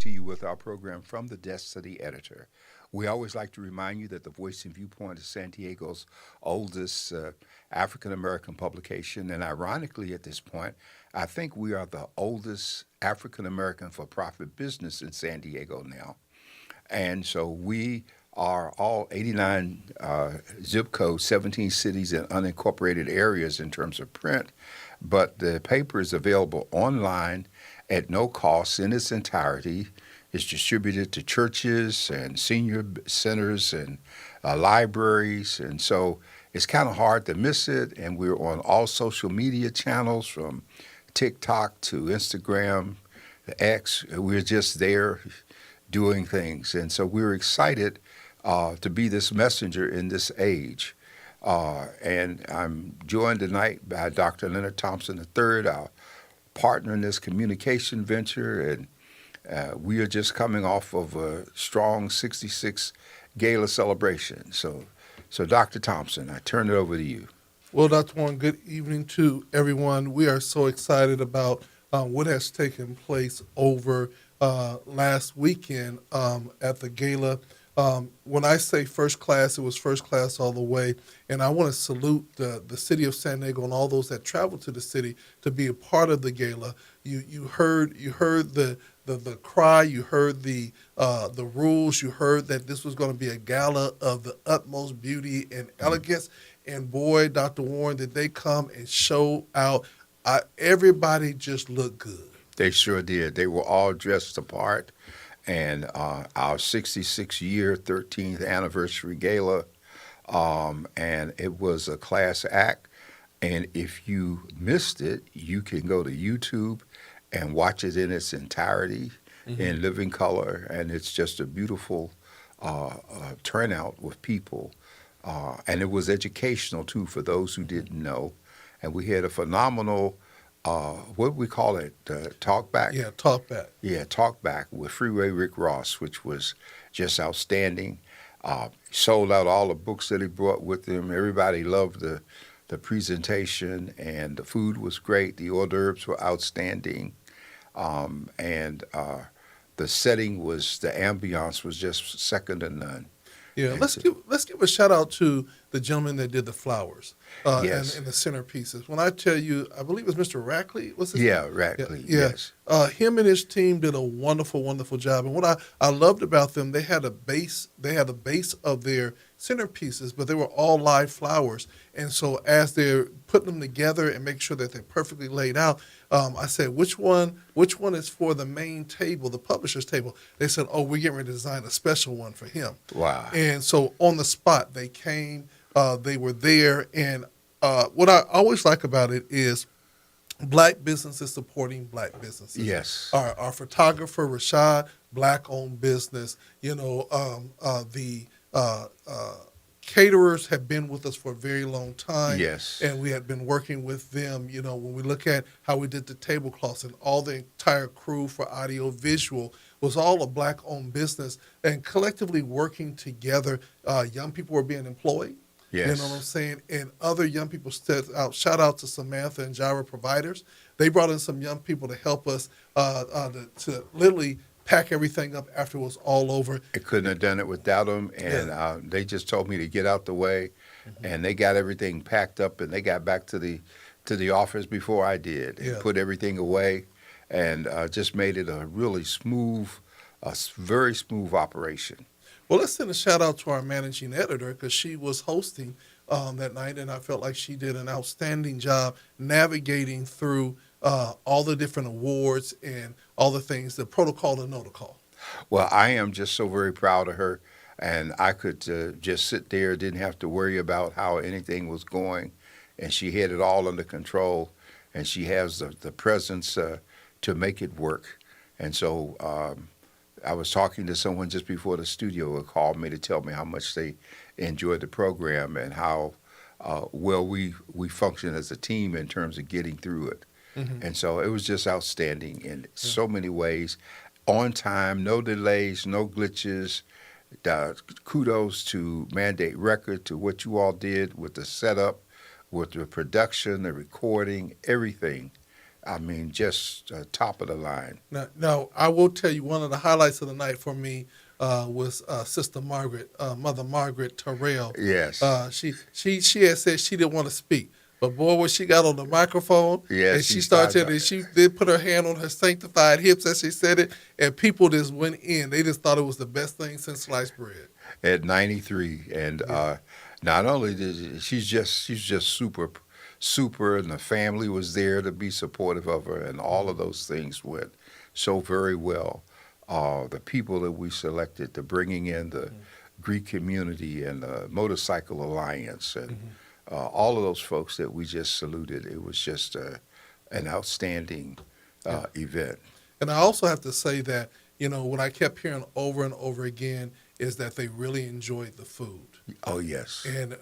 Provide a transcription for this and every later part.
to you with our program From the Desk to the Editor. We always like to remind you that the Voice and Viewpoint is San Diego's oldest African American publication. And ironically, at this point, I think we are the oldest African American for profit business in San Diego now. And so we are all 89 zip codes, 17 cities, and unincorporated areas in terms of print. But the paper is available online at no cost in its entirety. It's distributed to churches and senior centers and libraries. And so it's kind of hard to miss it. And we're on all social media channels from TikTok to Instagram, X. We're just there doing things. And so we're excited to be this messenger in this age. And I'm joined tonight by Dr. Leonard Thompson III, our partner in this communication venture. And we are just coming off of a strong 66 gala celebration. So Dr. Thompson, I turn it over to you. Well, Dr. Warren, good evening to everyone. We are so excited about what has taken place over last weekend at the gala. When I say first class, it was first class all the way. And I want to salute the city of San Diego and all those that traveled to the city to be a part of the gala. You heard the cry, you heard the rules, you heard that this was going to be a gala of the utmost beauty and elegance. And boy, Dr. Warren, did they come and show out. Everybody just looked good. They sure did. They were all dressed apart. And our 66-year, 13th anniversary gala, and it was a class act. And if you missed it, you can go to YouTube and watch it in its entirety in living color. And it's just a beautiful turnout with people. And it was educational, too, for those who didn't know. And we had a phenomenal what do we call it? Talk back? Yeah, talk back. Yeah, talk back with Freeway Rick Ross, which was just outstanding. Sold out all the books that he brought with him. Everybody loved the presentation, and the food was great. The hors d'oeuvres were outstanding. And the setting was, the ambiance was just second to none. Yeah, let's give a shout out to the gentleman that did the flowers Yes. and the centerpieces. When I tell you, I believe it was Mr. Rackley. What's his Yeah, name? Rackley, Yeah. yes. Him and his team did a wonderful, wonderful job. And what I loved about them, they had a base of their centerpieces, but they were all live flowers. And so as they're putting them together and make sure that they're perfectly laid out, I said, which one is for the main table, the publisher's table? They said, oh, we're getting ready to design a special one for him. Wow. And so on the spot, they came, they were there. And what I always like about it is black businesses supporting black businesses. Yes. Our photographer, Rashad, black-owned business. The caterers have been with us for a very long time. Yes. And we had been working with them. When we look at how we did the tablecloths and all the entire crew for audio visual was all a black-owned business, and collectively working together. Young people were being employed. Yes. You know what I'm saying? And other young people stepped out. Shout out to Samantha and Jira Providers. They brought in some young people to help us to literally pack everything up after it was all over. I couldn't have done it without them, and they just told me to get out the way, and they got everything packed up, and they got back to the office before I did, and put everything away, and just made it a really smooth, very smooth operation. Well, let's send a shout out to our managing editor because she was hosting that night, and I felt like she did an outstanding job navigating through all the different awards and all the things, the protocol and protocol. Well, I am just so very proud of her, and I could just sit there, didn't have to worry about how anything was going, and she had it all under control, and she has the presence to make it work. And so I was talking to someone just before the studio who called me to tell me how much they enjoyed the program and how well we function as a team in terms of getting through it. And so it was just outstanding in so many ways. On time, no delays, no glitches. Kudos to Mandate Record, to what you all did with the setup, with the production, the recording, everything. I mean, just top of the line. Now, I will tell you one of the highlights of the night for me was Sister Margaret, Mother Margaret Terrell. Yes. She had said she didn't want to speak, but boy, when she got on the microphone Yes, and she she started started telling, she did put her hand on her sanctified hips as she said it, and people just went in. They just thought it was the best thing since sliced bread. at 93, and Yeah. not only did she's just super, and the family was there to be supportive of her, and all of those things went so very well. The people that we selected, the bringing in the Greek community and the Motorcycle Alliance, and all of those folks that we just saluted, it was just an outstanding event. And I also have to say that, what I kept hearing over and over again is that they really enjoyed the food. Oh yes. And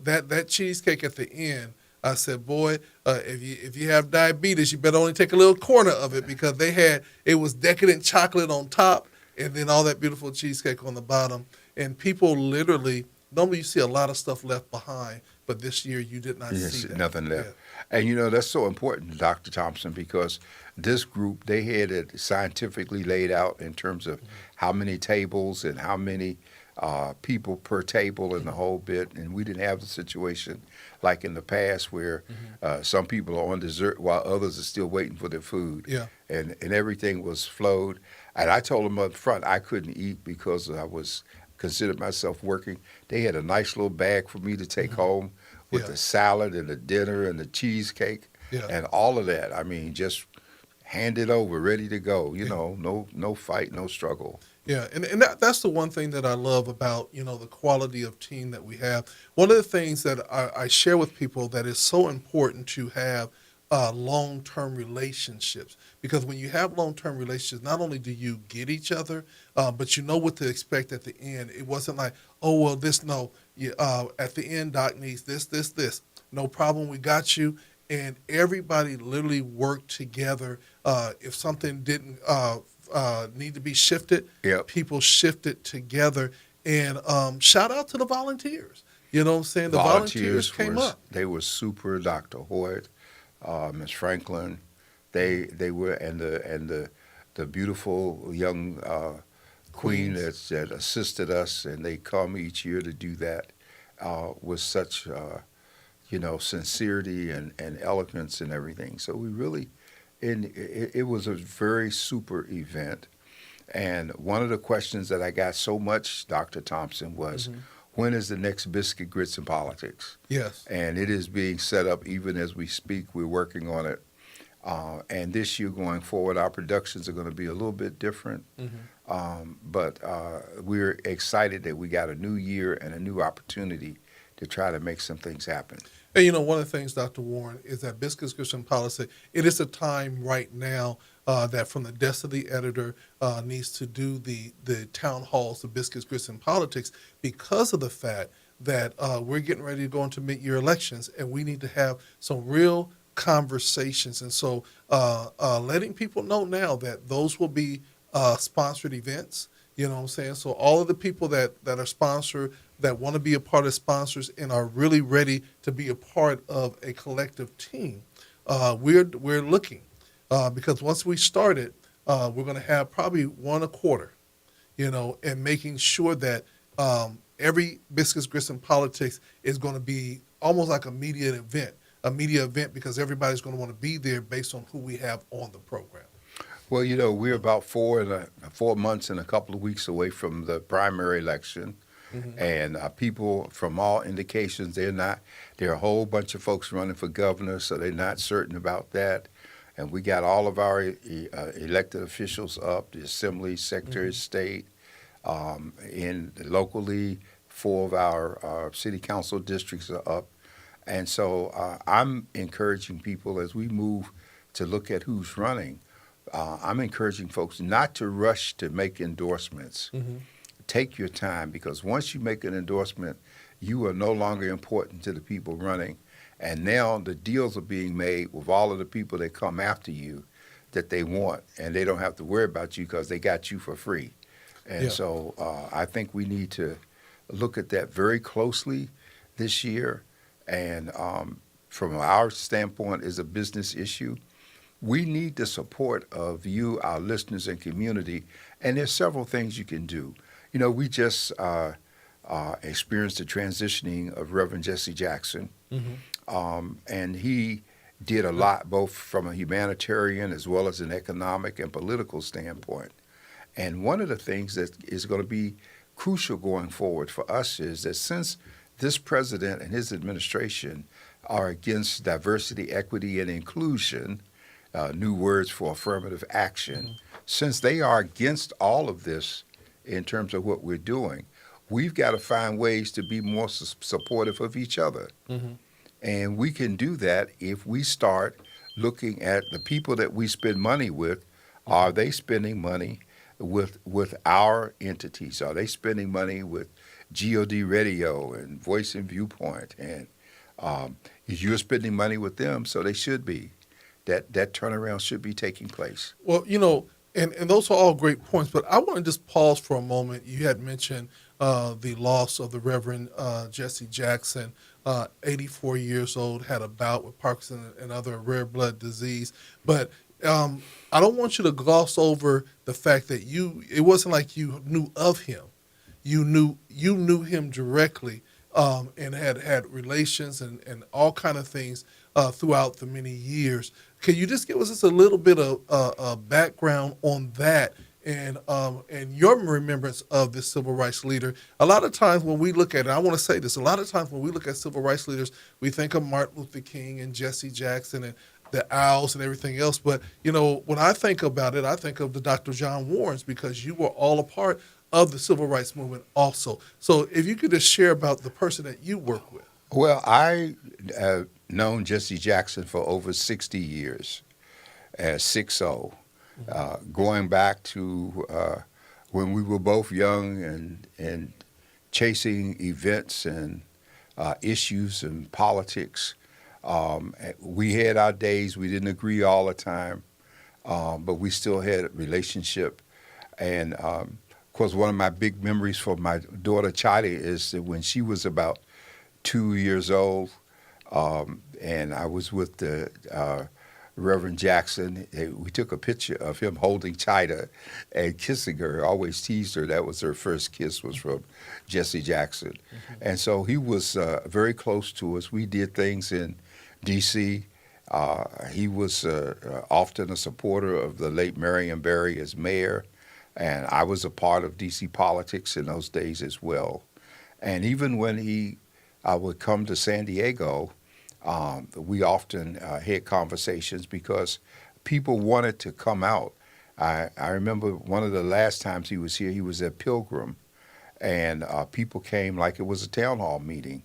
that cheesecake at the end, I said, boy, if you have diabetes, you better only take a little corner of it because it was decadent chocolate on top and then all that beautiful cheesecake on the bottom. And people literally, normally you see a lot of stuff left behind, but this year you did not Yes, see that. nothing left. Yeah. And that's so important, Dr. Thompson, because this group, they had it scientifically laid out in terms of how many tables and how many people per table and the whole bit. And we didn't have the situation like in the past where some people are on dessert while others are still waiting for their food. Yeah. And everything was flowed. And I told them up front I couldn't eat because I was considered myself working. They had a nice little bag for me to take home with Yeah. the salad and the dinner and the cheesecake Yeah. and all of that. I mean, just hand it over, ready to go. No fight, no struggle. Yeah, and that's the one thing that I love about, the quality of team that we have. One of the things that I share with people that is so important to have long-term relationships, because when you have long-term relationships, not only do you get each other, but you know what to expect at the end. It wasn't like, oh, well, at the end, Doc needs this. No problem, we got you. And everybody literally worked together. If something didn't need to be shifted, Yep. people shifted together. And shout out to the volunteers. You know what I'm saying? The volunteers came up. They were super. Dr. Hoyt, Miss Franklin, they were, and the beautiful young queen that assisted us, and they come each year to do that with such sincerity and eloquence and everything. So we really, it was a very super event. And one of the questions that I got so much, Dr. Thompson, was, when is the next Biscuit, Grits, and Politics? Yes. And it is being set up even as we speak. We're working on it. And this year going forward, our productions are going to be a little bit different. But we're excited that we got a new year and a new opportunity to try to make some things happen. And one of the things, Dr. Warren, is that Biscuits, Grits, and Politics, it is a time right now that from the desk of the editor needs to do the town halls of Biscuits, Grits, and Politics because of the fact that we're getting ready to go into mid-year elections, and we need to have some real conversations. And so letting people know now that those will be sponsored events, you know what I'm saying? So all of the people that are sponsored, that want to be a part of sponsors and are really ready to be a part of a collective team, we're looking. Because once we start it, we're going to have probably one a quarter, and making sure that every Biscuits, Grits, and Politics is going to be almost like a media event because everybody's going to want to be there based on who we have on the program. Well, we're about 4 months and a couple of weeks away from the primary election. And people, from all indications, there are a whole bunch of folks running for governor, so they're not certain about that. And we got all of our elected officials up, the Assembly, Secretary of State, locally, 4 of our city council districts are up. And so I'm encouraging people as we move to look at who's running, I'm encouraging folks not to rush to make endorsements. Take your time, because once you make an endorsement, you are no longer important to the people running. And now the deals are being made with all of the people that come after you that they want, and they don't have to worry about you because they got you for free. And so I think we need to look at that very closely this year. And from our standpoint, is a business issue. we need the support of you, our listeners and community. And there's several things you can do. We just experienced the transitioning of Reverend Jesse Jackson, and he did a lot, both from a humanitarian as well as an economic and political standpoint. And one of the things that is going to be crucial going forward for us is that since this president and his administration are against diversity, equity, and inclusion, new words for affirmative action, since they are against all of this in terms of what we're doing, we've got to find ways to be more supportive of each other. And we can do that if we start looking at the people that we spend money with. Are they spending money with our entities? Are they spending money with God Radio and Voice and Viewpoint? And you're spending money with them, so they should be. That turnaround should be taking place. Well, and those are all great points, but I want to just pause for a moment. You had mentioned the loss of the Reverend Jesse Jackson, 84 years old, had a bout with Parkinson and other rare blood disease. But I don't want you to gloss over the fact that it wasn't like you knew of him. You knew him directly and had relations and all kind of things throughout the many years. Can you just give us just a little bit of background on that and your remembrance of this civil rights leader? A lot of times when we look at it, I want to say this, a lot of times when we look at civil rights leaders, we think of Martin Luther King and Jesse Jackson and the Owls and everything else. But, when I think about it, I think of the Dr. John Warrens, because you were all a part of the civil rights movement also. So if you could just share about the person that you work with. Well, I known Jesse Jackson for over 60 years, 60, going back to when we were both young and chasing events and issues and politics. We had our days. We didn't agree all the time, but we still had a relationship. And of course, one of my big memories for my daughter Chidi is that when she was about 2 years old, and I was with the Reverend Jackson. We took a picture of him holding Chida and kissing her. Always teased her. That was her first kiss, was from Jesse Jackson. And so he was very close to us. We did things in D.C. He was often a supporter of the late Marion Barry as mayor, and I was a part of D.C. politics in those days as well. And even when I would come to San Diego, we often had conversations because people wanted to come out. I remember one of the last times he was here, he was at Pilgrim, and people came like it was a town hall meeting.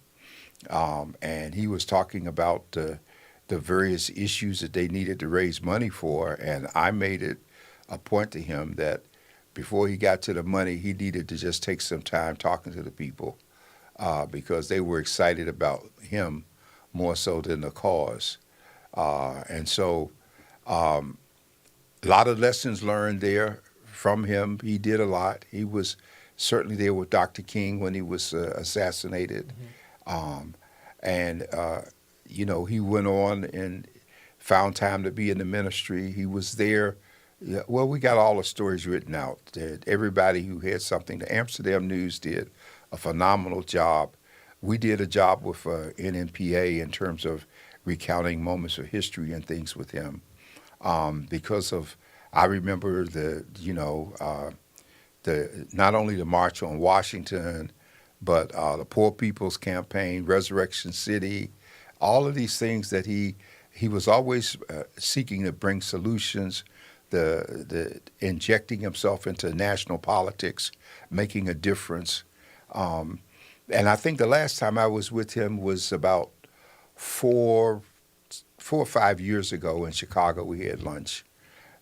And he was talking about the various issues that they needed to raise money for, and I made it a point to him that before he got to the money, he needed to just take some time talking to the people because they were excited about him more so than the cause. And so a lot of lessons learned there from him. He did a lot. He was certainly there with Dr. King when he was assassinated. He went on and found time to be in the ministry. He was there. Yeah, well, we got all the stories written out. Everybody who had something, the Amsterdam News did a phenomenal job. We did a job with NNPA in terms of recounting moments of history and things with him. Because of, I remember not only the March on Washington, but the Poor People's Campaign, Resurrection City, all of these things that he was always seeking to bring solutions, the injecting himself into national politics, making a difference. And I think the last time I was with him was about 4 or 5 years ago in Chicago. We had lunch,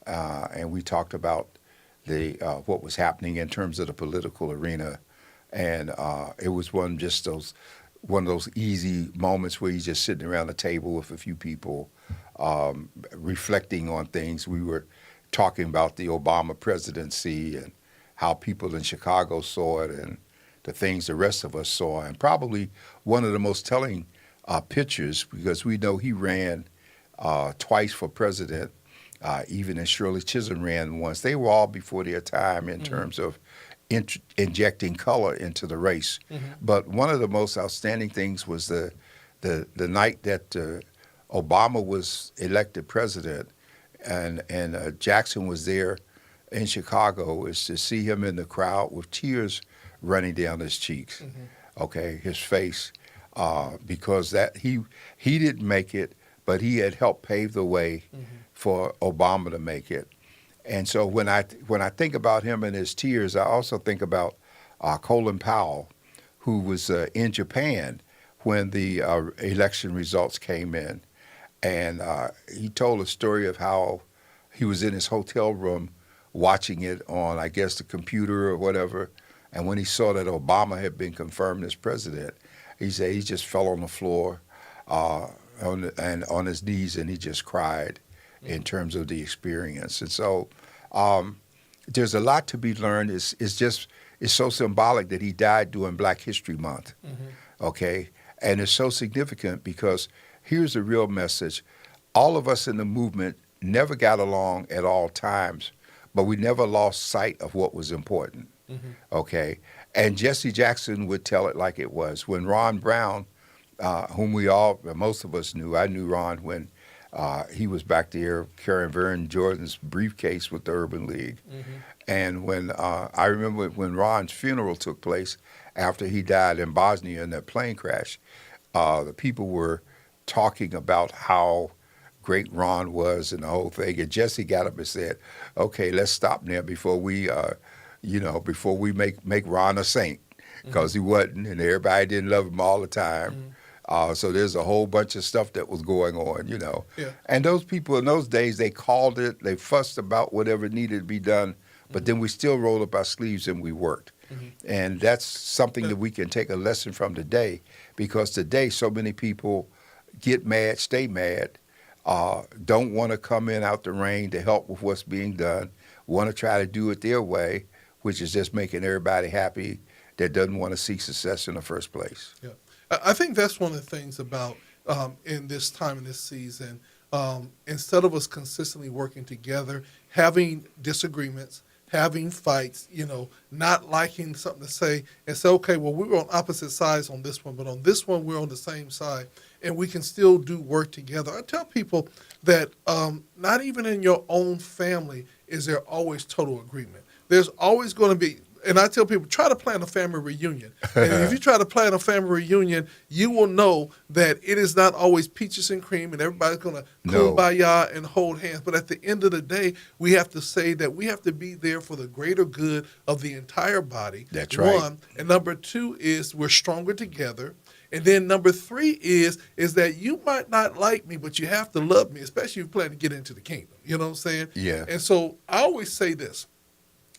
and we talked about what was happening in terms of the political arena. And it was one of those easy moments where you're just sitting around a table with a few people, reflecting on things. We were talking about the Obama presidency and how people in Chicago saw it and the things the rest of us saw. And probably one of the most telling pictures, because we know he ran twice for president, even as Shirley Chisholm ran once. They were all before their time in terms of injecting color into the race. But one of the most outstanding things was the night that Obama was elected president, and Jackson was there in Chicago, is to see him in the crowd with tears running down his cheeks, okay, his face, because that he didn't make it, but he had helped pave the way for Obama to make it. And so when I think about him and his tears, I also think about Colin Powell, who was in Japan when the election results came in, and he told a story of how he was in his hotel room watching it on, I guess, the computer or whatever, and when he saw that Obama had been confirmed as president, he said he just fell on the floor and on his knees, and he just cried in terms of the experience. And so there's a lot to be learned. It's so symbolic that he died during Black History Month, okay? And it's so significant because here's the real message. All of us in the movement never got along at all times, but we never lost sight of what was important, okay? And Jesse Jackson would tell it like it was. When Ron Brown, whom most of us knew, I knew Ron when he was back there carrying Vern Jordan's briefcase with the Urban League. And when I remember when Ron's funeral took place after he died in Bosnia in that plane crash, the people were talking about how great Ron was and the whole thing. And Jesse got up and said, "Okay, let's stop there before we, before we make Ron a saint, because he wasn't, and everybody didn't love him all the time." So there's a whole bunch of stuff that was going on, Yeah. And those people in those days, they called it, they fussed about whatever needed to be done, but then we still rolled up our sleeves and we worked. And that's something that we can take a lesson from today, because today so many people get mad, stay mad, don't want to come in out the rain to help with what's being done, want to try to do it their way, which is just making everybody happy that doesn't want to see success in the first place. Yeah. I think that's one of the things about in this time, in this season, instead of us consistently working together, having disagreements, having fights, not liking something to say, and say, okay, well, we were on opposite sides on this one, but on this one, we're on the same side, and we can still do work together. I tell people that not even in your own family is there always total agreement. There's always going to be, and I tell people, try to plan a family reunion. And if you try to plan a family reunion, you will know that it is not always peaches and cream and everybody's going to kumbaya and hold hands. But at the end of the day, we have to say that we have to be there for the greater good of the entire body. That's right. One. And number two is we're stronger together. And then number three is that you might not like me, but you have to love me, especially if you plan to get into the kingdom. You know what I'm saying? Yeah. And so I always say this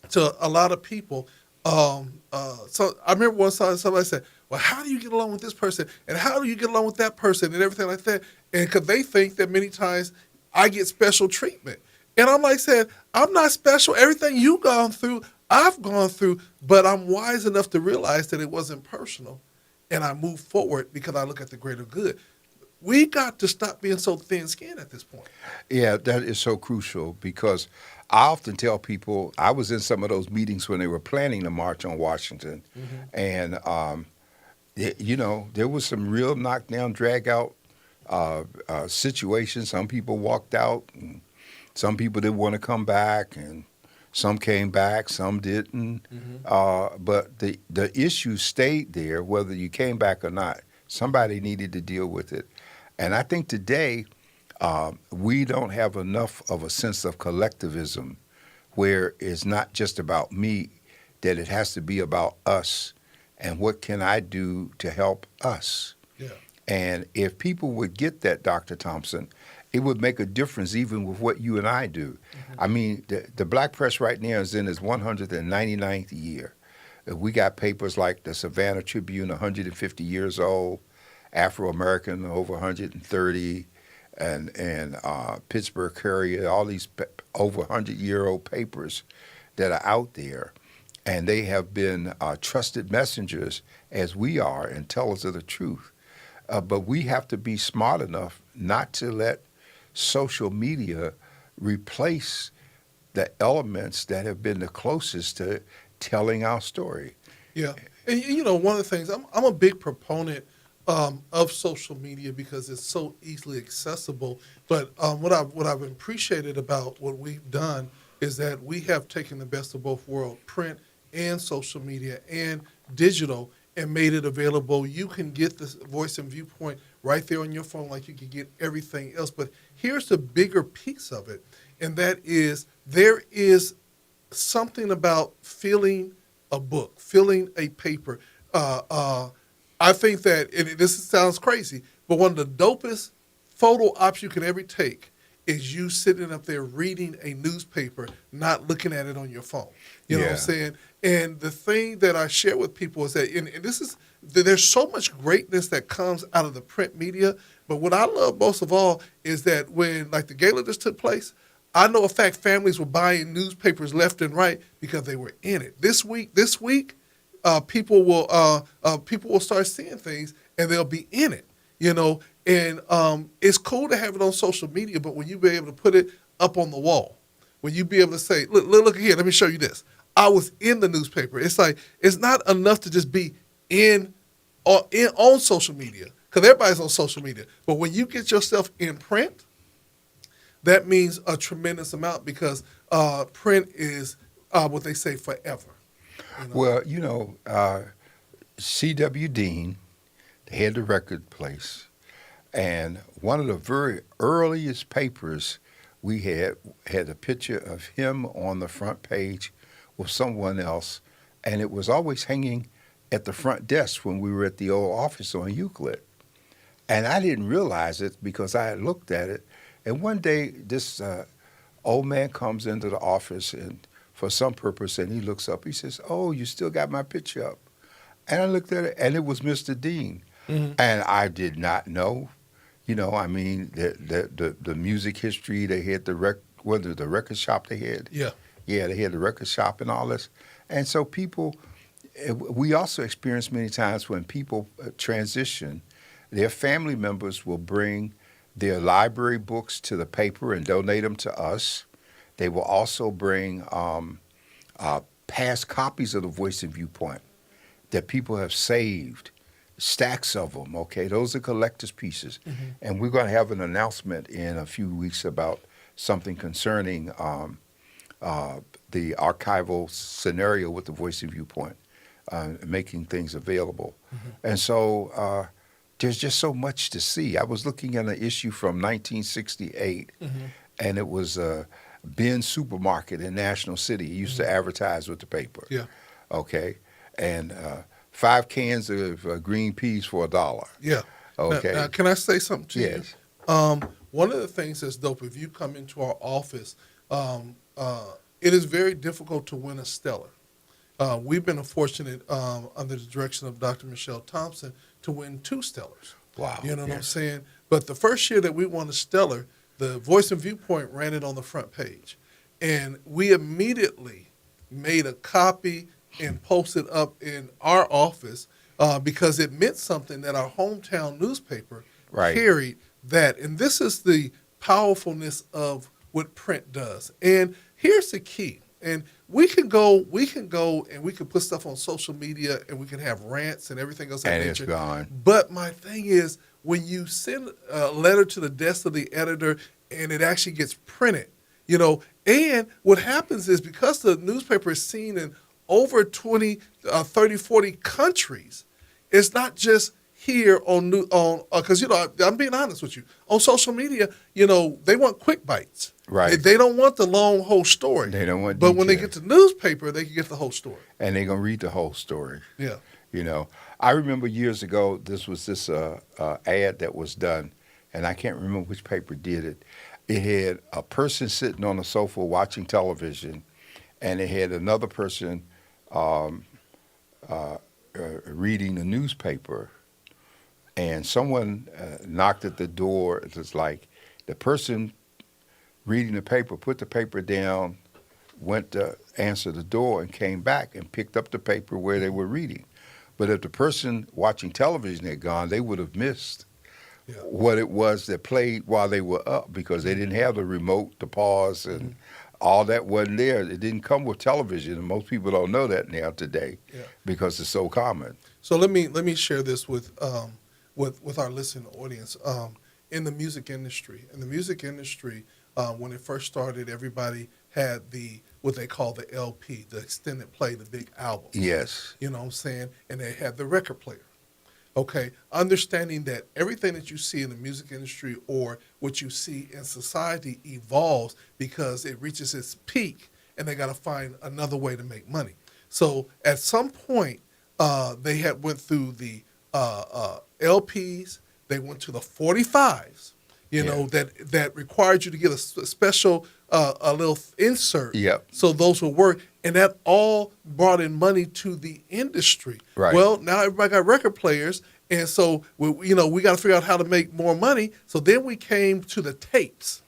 to a lot of people. So I remember one time somebody said, well, how do you get along with this person? And how do you get along with that person? And everything like that. And because they think that many times I get special treatment. And I'm like saying, I'm not special. Everything you've gone through, I've gone through. But I'm wise enough to realize that it wasn't personal. And I move forward because I look at the greater good. We got to stop being so thin-skinned at this point. Yeah, that is so crucial, because I often tell people, I was in some of those meetings when they were planning the March on Washington, and there was some real knockdown, drag-out situations. Some people walked out, and some people didn't want to come back, and some came back, some didn't. But the issue stayed there, whether you came back or not. Somebody needed to deal with it. And I think today we don't have enough of a sense of collectivism where it's not just about me, that it has to be about us and what can I do to help us. Yeah. And if people would get that, Dr. Thompson, it would make a difference even with what you and I do. I mean, the black press right now is in its 199th year. We got papers like the Savannah Tribune, 150 years old, Afro-American, over 130, and Pittsburgh Courier, all these over 100-year-old papers that are out there. And they have been trusted messengers, as we are, and tellers of the truth. But we have to be smart enough not to let social media replace the elements that have been the closest to telling our story. Yeah, and one of the things I'm a big proponent of social media because it's so easily accessible. But what I've appreciated about what we've done is that we have taken the best of both worlds, print and social media and digital, and made it available. You can get the Voice and Viewpoint right there on your phone, like you can get everything else. But here's the bigger piece of it, and that is there is something about feeling a book, feeling a paper. I think that, and this sounds crazy, but one of the dopest photo ops you can ever take is you sitting up there reading a newspaper, not looking at it on your phone. You know what I'm saying? And the thing that I share with people is that, and this is, there's so much greatness that comes out of the print media, but what I love most of all is that when, like, the gala just took place, I know, in fact, families were buying newspapers left and right because they were in it. This week, people will start seeing things and they'll be in it, And it's cool to have it on social media, but when you be able to put it up on the wall, when you be able to say, look here, let me show you this. I was in the newspaper. It's like, it's not enough to just be on social media, because everybody's on social media. But when you get yourself in print, that means a tremendous amount, because print is what they say forever. Well, C.W. Dean, the head of the record place, and one of the very earliest papers we had a picture of him on the front page with someone else, and it was always hanging at the front desk when we were at the old office on Euclid. And I didn't realize it because I had looked at it. And one day, this old man comes into the office and for some purpose, and he looks up. He says, "Oh, you still got my picture up?" And I looked at it, and it was Mr. Dean. Mm-hmm. And I did not know. The music history, they had the record shop they had. Yeah. Yeah, they had the record shop and all this. And so we also experience many times when people transition, their family members will bring their library books to the paper and donate them to us. They will also bring past copies of the Voice and Viewpoint that people have saved, stacks of them, okay? Those are collector's pieces. Mm-hmm. And we're going to have an announcement in a few weeks about something concerning the archival scenario with the Voice and Viewpoint, making things available. Mm-hmm. And so there's just so much to see. I was looking at an issue from 1968, mm-hmm. and it was Ben's Supermarket in National City. He used to advertise with the paper. Yeah. Okay. And 5 cans of green peas for $1. Yeah. Okay. Now, can I say something to you? Yes. One of the things that's dope, if you come into our office, it is very difficult to win a Stellar. We've been fortunate, under the direction of Dr. Michelle Thompson, to win 2 Stellars. Wow. You know what I'm saying? But the first year that we won a Stellar, the Voice and Viewpoint ran it on the front page. And we immediately made a copy and posted up in our office because it meant something that our hometown newspaper carried that. And this is the powerfulness of what print does. And here's the key. And we can go and we can put stuff on social media and we can have rants and everything else. And it's gone. But my thing is, when you send a letter to the desk of the editor and it actually gets printed, and what happens is, because the newspaper is seen in over 20, 30, 40 countries, it's not just here because, I'm being honest with you. On social media, they want quick bites. Right. They don't want the long whole story. They don't want But details. when they get to newspaper, they can get the whole story. And they're going to read the whole story. Yeah. I remember years ago, this ad that was done, and I can't remember which paper did it. It had a person sitting on a sofa watching television, and it had another person reading the newspaper. And someone knocked at the door. It was like the person reading the paper put the paper down, went to answer the door, and came back and picked up the paper where they were reading. But if the person watching television had gone, they would have missed Yeah. what it was that played while they were up, because they didn't have the remote to pause, and all that wasn't there. It didn't come with television, and most people don't know that now today Yeah. because it's so common. So let me share this with our listening audience. In the music industry, when it first started, everybody had what they call the LP, the extended play, the big album. Yes. You know what I'm saying? And they had the record player. Okay, understanding that everything that you see in the music industry or what you see in society evolves because it reaches its peak, and they got to find another way to make money. So at some point, they had went through the LPs. They went to the 45s. You know that required you to get a special a little insert. Yep. So those will work, and that all brought in money to the industry. Right. Well, now everybody got record players, and so we got to figure out how to make more money. So then we came to the tapes.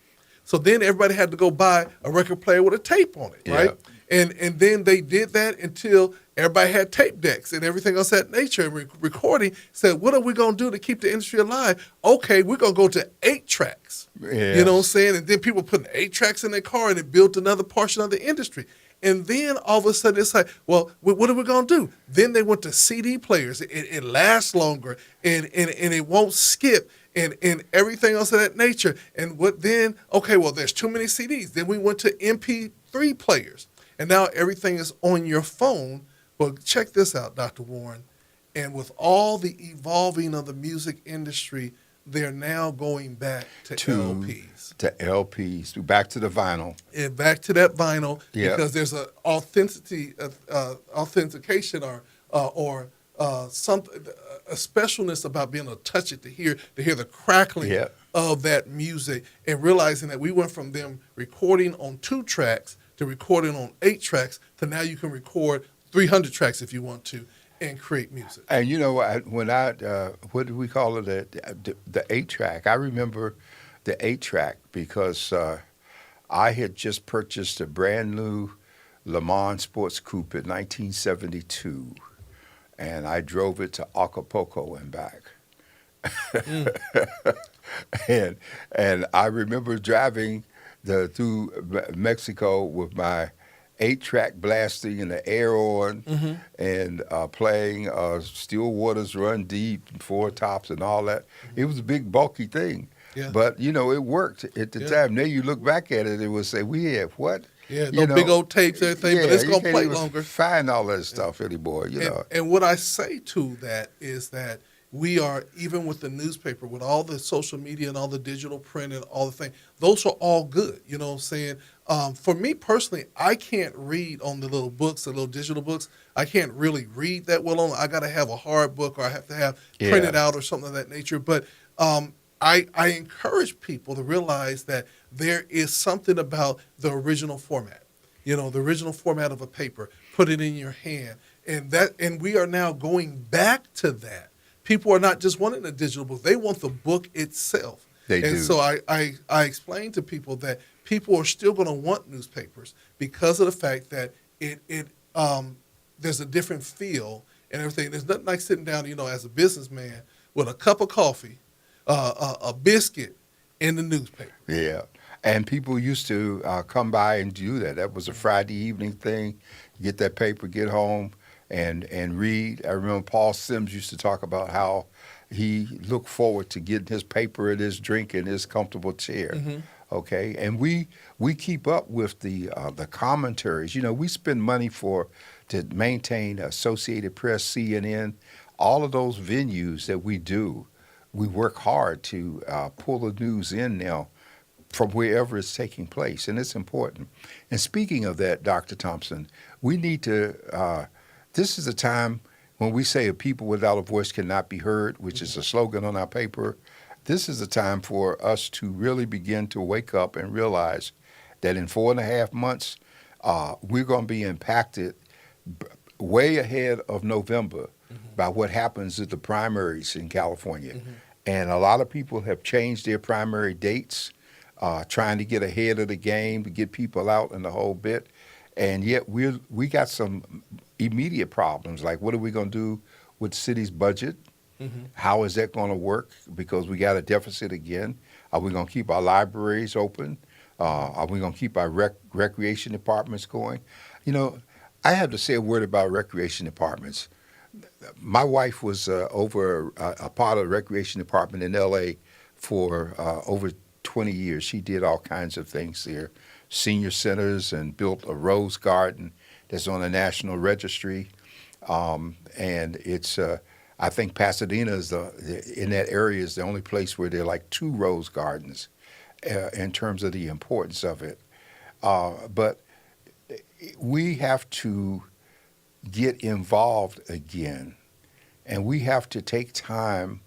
So then everybody had to go buy a record player with a tape on it, right? And then they did that until everybody had tape decks and everything else that nature. And recording said, what are we going to do to keep the industry alive? Okay, we're going to go to 8 tracks. Yes. You know what I'm saying? And then people putting 8 tracks in their car, and it built another portion of the industry. And then all of a sudden it's like, well, what are we going to do? Then they went to CD players. It lasts longer, and it won't skip. And everything else of that nature. And what then? Okay, well, there's too many CDs. Then we went to MP3 players. And now everything is on your phone. Well, check this out, Dr. Warren. And with all the evolving of the music industry, they're now going back to LPs. To LPs, back to the vinyl. And back to that vinyl, Yeah. because there's an authentication or something, a specialness about being able to touch it, to hear the crackling of that music, and realizing that we went from them recording on 2 tracks to recording on 8 tracks to now you can record 300 tracks if you want to and create music. And you know, when what do we call it? The 8-track. I remember the 8-track because I had just purchased a brand new Le Mans Sports Coupe in 1972. And I drove it to Acapulco and back. and I remember driving through Mexico with my 8-track blasting and the air on, and playing Still Waters Run Deep, 4 Tops and all that. It was a big, bulky thing. Yeah. But, you know, it worked at the time. Now you look back at it, it would say, we have what? Yeah, no big old tapes, everything, but it's going to play longer. Find all that stuff anymore, you know. And what I say to that is that we are, even with the newspaper, with all the social media and all the digital print and all the things, those are all good, you know what I'm saying? For me personally, I can't read on the little books, the little digital books. I can't really read that well on. I got to have a hard book, or I have to have printed out or something of that nature. But I encourage people to realize that there is something about the original format. You know, the original format of a paper, put it in your hand. And we are now going back to that. People are not just wanting a digital book. They want the book itself. They do. So I explain to people that people are still going to want newspapers because of the fact that there's a different feel and everything. There's nothing like sitting down, you know, as a businessman with a cup of coffee, a biscuit, in the newspaper. Yeah. And people used to come by and do that. That was a Friday evening thing. Get that paper, get home, and read. I remember Paul Sims used to talk about how he looked forward to getting his paper and his drink in his comfortable chair. Okay, and we keep up with the commentaries. You know, we spend money to maintain Associated Press, CNN, all of those venues that we do. We work hard to pull the news in now from wherever it's taking place, and it's important. And speaking of that, Dr. Thompson, we need to, this is a time when we say a people without a voice cannot be heard, which is a slogan on our paper. This is a time for us to really begin to wake up and realize that in 4.5 months, we're going to be impacted way ahead of November by what happens at the primaries in California. And a lot of people have changed their primary dates, trying to get ahead of the game, to get people out and the whole bit. And yet we got some immediate problems, like what are we going to do with the city's budget? How is that going to work? Because we got a deficit again. Are we going to keep our libraries open? Are we going to keep our recreation departments going? You know, I have to say a word about recreation departments. My wife was over a part of the recreation department in L.A. for over 20 years. She did all kinds of things there, senior centers, and built a rose garden that's on the National Registry. And it's, I think Pasadena is in that area is the only place where there are like 2 rose gardens in terms of the importance of it. But we have to get involved again, and we have to take time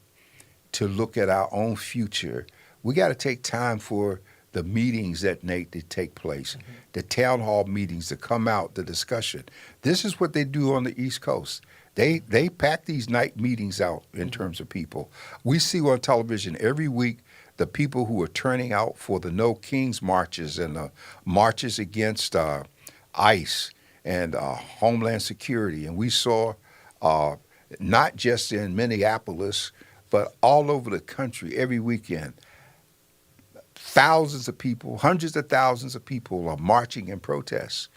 to look at our own future. We got to take time for the meetings that take place, the town hall meetings that come out, the discussion. This is what they do on the East Coast. They pack these night meetings out in terms of people. We see on television every week the people who are turning out for the No Kings marches and the marches against ICE and Homeland Security. And we saw not just in Minneapolis, but all over the country every weekend, thousands of people, hundreds of thousands of people are marching in protest.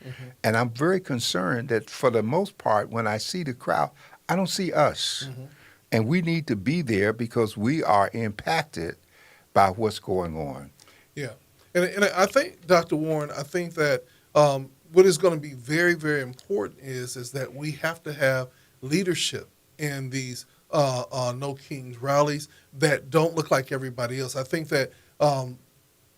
And I'm very concerned that for the most part, when I see the crowd, I don't see us. And we need to be there because we are impacted by what's going on. Yeah. And I think, Dr. Warren, I think that what is going to be very, very important is that we have to have leadership in these No Kings rallies that don't look like everybody else. I think that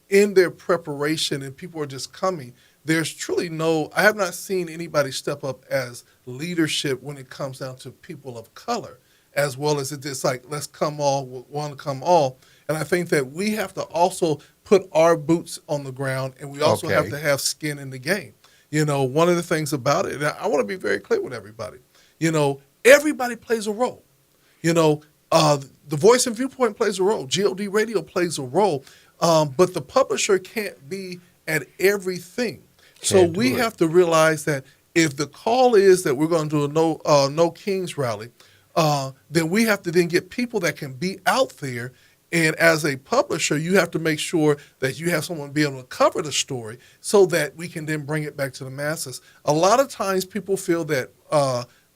in their preparation and people are just coming, there's truly I have not seen anybody step up as leadership when it comes down to people of color, as well as it's like, let's come all, want to come all. And I think that we have to also put our boots on the ground, and we also have to have skin in the game. You know, one of the things about it, and I want to be very clear with everybody, you know, everybody plays a role. You know, the Voice and Viewpoint plays a role. GOD Radio plays a role. But the publisher can't be at everything. So we have to realize that if the call is that we're going to do a No Kings rally, then we have to then get people that can be out there. And as a publisher, you have to make sure that you have someone be able to cover the story so that we can then bring it back to the masses. A lot of times people feel that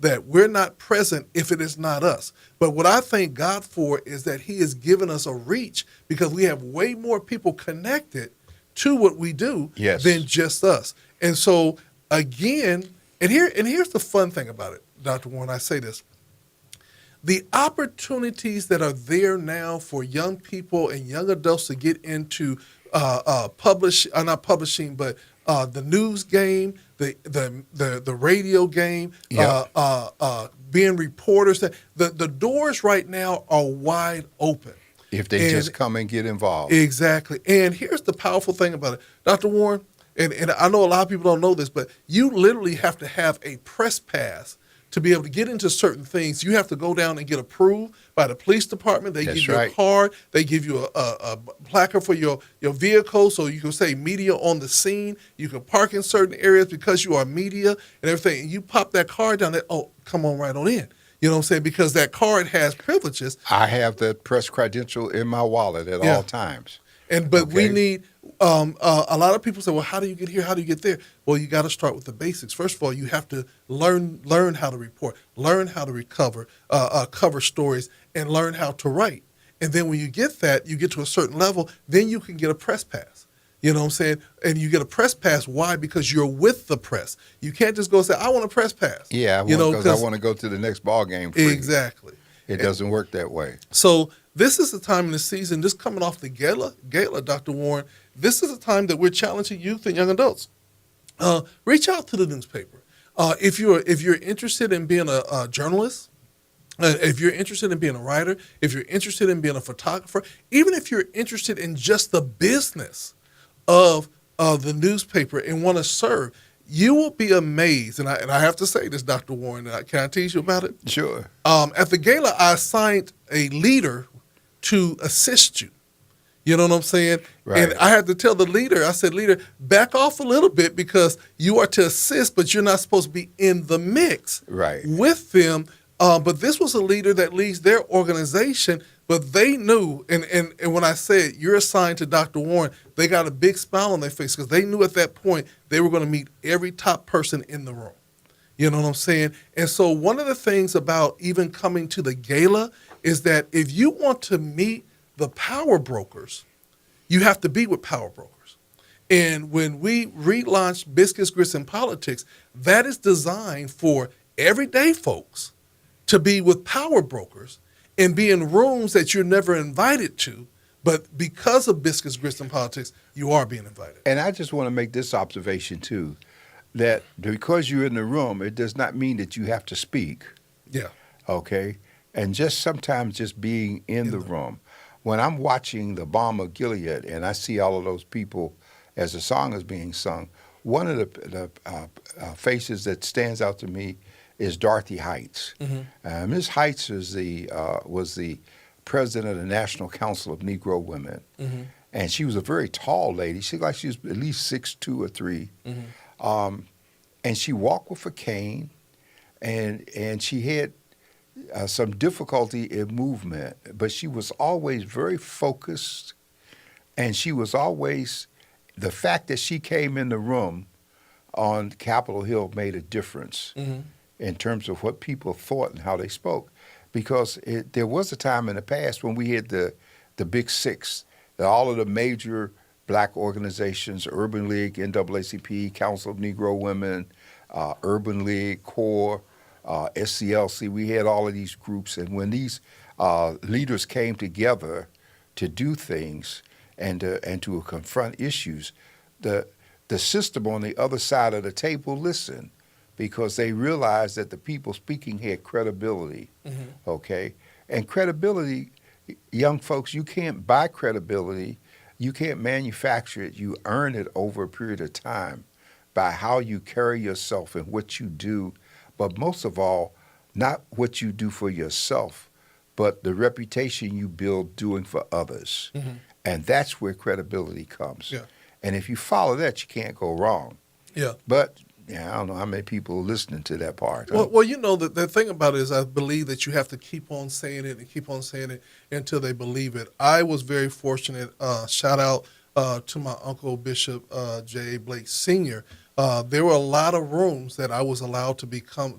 that we're not present if it is not us. But what I thank God for is that he has given us a reach because we have way more people connected to what we do than just us. And so, again, and here's the fun thing about it, Dr. Warren, I say this. The opportunities that are there now for young people and young adults to get into not publishing, but the news game, the radio game, being reporters. The doors right now are wide open. If they just come and get involved. Exactly. And here's the powerful thing about it. Dr. Warren, and I know a lot of people don't know this, but you literally have to have a press pass to be able to get into certain things. You have to go down and get approved by the police department. They give you a card. They give you a placard for your vehicle so you can say media on the scene. You can park in certain areas because you are media and everything. And you pop that card down there, come on right on in. You know what I'm saying? Because that card has privileges. I have the press credential in my wallet at all times. But we need a lot of people say, well, how do you get here? How do you get there? Well, you got to start with the basics. First of all, you have to learn how to report, learn how to cover stories, and learn how to write. And then when you get that, you get to a certain level, then you can get a press pass. You know what I'm saying? And you get a press pass. Why? Because you're with the press. You can't just go say, I want a press pass. Yeah, because I want to go to the next ball game free. Exactly. It doesn't work that way. So this is the time in the season, just coming off the gala, Dr. Warren, this is a time that we're challenging youth and young adults. Reach out to the newspaper. If you're interested in being a journalist, if you're interested in being a writer, if you're interested in being a photographer, even if you're interested in just the business of the newspaper and want to serve, you will be amazed. And I have to say this, Dr. Warren. Can I tease you about it? Sure. At the gala, I assigned a leader to assist you. You know what I'm saying? Right. And I had to tell the leader, I said, leader, back off a little bit because you are to assist, but you're not supposed to be in the mix with them But this was a leader that leads their organization, but they knew, and when I said you're assigned to Dr. Warren, they got a big smile on their face because they knew at that point they were going to meet every top person in the room. You know what I'm saying? And so one of the things about even coming to the gala is that if you want to meet the power brokers, you have to be with power brokers. And when we relaunched Biscuits, Grits, and Politics, that is designed for everyday folks to be with power brokers and be in rooms that you're never invited to. But because of Biscuits, Grits, and Politics, you are being invited. And I just want to make this observation, too, that because you're in the room, it does not mean that you have to speak. Yeah. Okay? And just sometimes just being in the room. When I'm watching the Balm of Gilead and I see all of those people as the song is being sung, one of the faces that stands out to me is Dorothy Heights. Mm-hmm. Ms. Heights was the president of the National Council of Negro Women. Mm-hmm. And she was a very tall lady. She looked like she was at least 6'2" or 3". Mm-hmm. And she walked with a cane, and she had some difficulty in movement, but she was always very focused, and she was always, the fact that she came in the room on Capitol Hill made a difference in terms of what people thought and how they spoke, because there was a time in the past when we had the Big Six, that all of the major black organizations, Urban League, NAACP, Council of Negro Women, Urban League, CORE, SCLC, we had all of these groups. And when these leaders came together to do things and to confront issues, the system on the other side of the table listened because they realized that the people speaking had credibility, okay? And credibility, young folks, you can't buy credibility. You can't manufacture it. You earn it over a period of time by how you carry yourself and what you do, but most of all, not what you do for yourself, but the reputation you build doing for others. Mm-hmm. And that's where credibility comes. Yeah. And if you follow that, you can't go wrong. Yeah. But I don't know how many people are listening to that part. Well, you know, the thing about it is I believe that you have to keep on saying it and keep on saying it until they believe it. I was very fortunate. Shout out to my uncle, Bishop J. Blake Sr. There were a lot of rooms that I was allowed to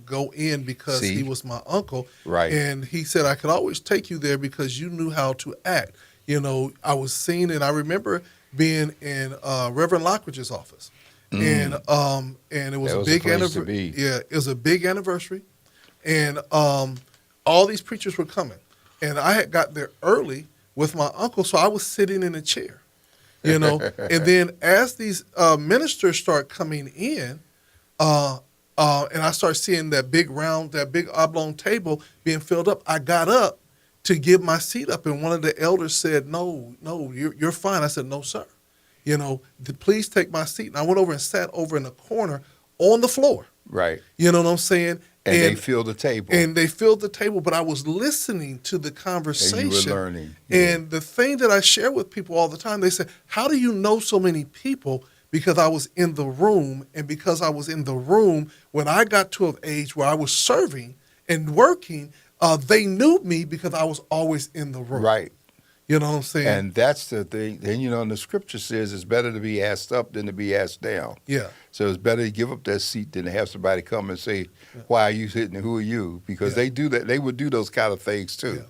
go in because he was my uncle. Right. And he said, I could always take you there because you knew how to act. You know, I was seen, and I remember being in Reverend Lockridge's office. And it was a big anniversary. Yeah, it was a big anniversary, and all these preachers were coming, and I had got there early with my uncle, so I was sitting in a chair, you know. And then as these ministers start coming in, and I start seeing that big oblong table being filled up, I got up to give my seat up, and one of the elders said, "No, you're fine." I said, "No, sir. You know, please take my seat." And I went over and sat over in the corner on the floor. Right. You know what I'm saying? And they filled the table. And they filled the table, but I was listening to the conversation. And you were learning. And the thing that I share with people all the time, they say, how do you know so many people? Because I was in the room, and because I was in the room, when I got to an age where I was serving and working, they knew me because I was always in the room. Right. You know what I'm saying? And that's the thing. Then, you know, and the scripture says it's better to be asked up than to be asked down. Yeah. So it's better to give up that seat than to have somebody come and say, why are you sitting there? Who are you? Because they do that. They would do those kind of things, too.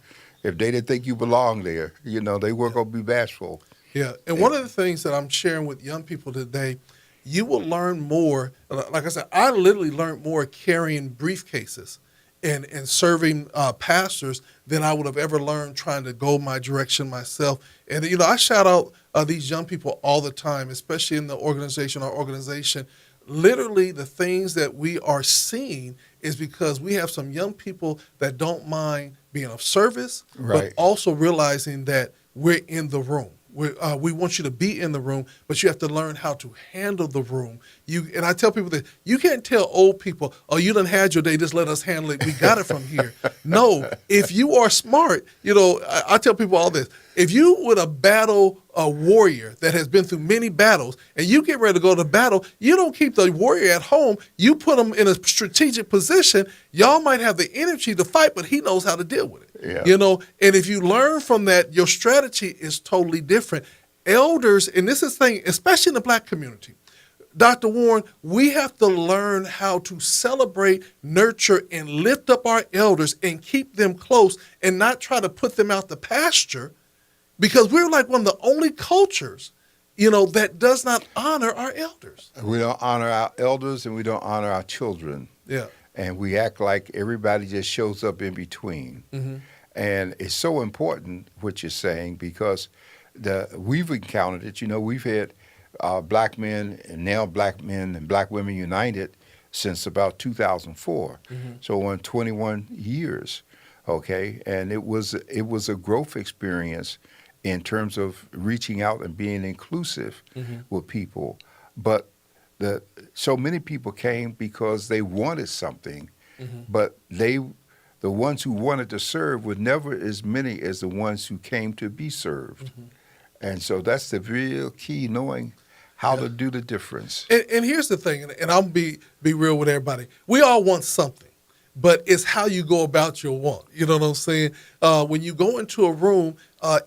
Yeah. If they didn't think you belong there, you know, they weren't going to be bashful. Yeah. And one of the things that I'm sharing with young people today, you will learn more. Like I said, I literally learned more carrying briefcases and serving pastors than I would have ever learned trying to go my direction myself. And, you know, I shout out these young people all the time, especially in the organization, our organization. Literally, the things that we are seeing is because we have some young people that don't mind being of service, but also realizing that we're in the room. We want you to be in the room, but you have to learn how to handle the room. And I tell people that you can't tell old people, "Oh, you done had your day. Just let us handle it. We got it from here." No, if you are smart, I tell people all this. If you would a warrior that has been through many battles, and you get ready to go to battle, you don't keep the warrior at home. You put him in a strategic position. Y'all might have the energy to fight, but he knows how to deal with it. Yeah. And if you learn from that, your strategy is totally different. Elders, and this is the thing, especially in the black community, Dr. Warren, we have to learn how to celebrate, nurture, and lift up our elders and keep them close and not try to put them out the pasture, because we're like one of the only cultures, that does not honor our elders. We don't honor our elders and we don't honor our children. Yeah. And we act like everybody just shows up in between. Mm-hmm. And it's so important what you're saying, because we've encountered it. We've had black men and now black men and black women united since about 2004. Mm-hmm. So on 21 years, okay? And it was a growth experience in terms of reaching out and being inclusive Mm-hmm. with people. But so many people came because they wanted something, Mm-hmm. but the ones who wanted to serve were never as many as the ones who came to be served. Mm-hmm. And so that's the real key, knowing how to do the difference. And here's the thing, and I'll be real with everybody. We all want something, but it's how you go about your want. You know what I'm saying? When you go into a room,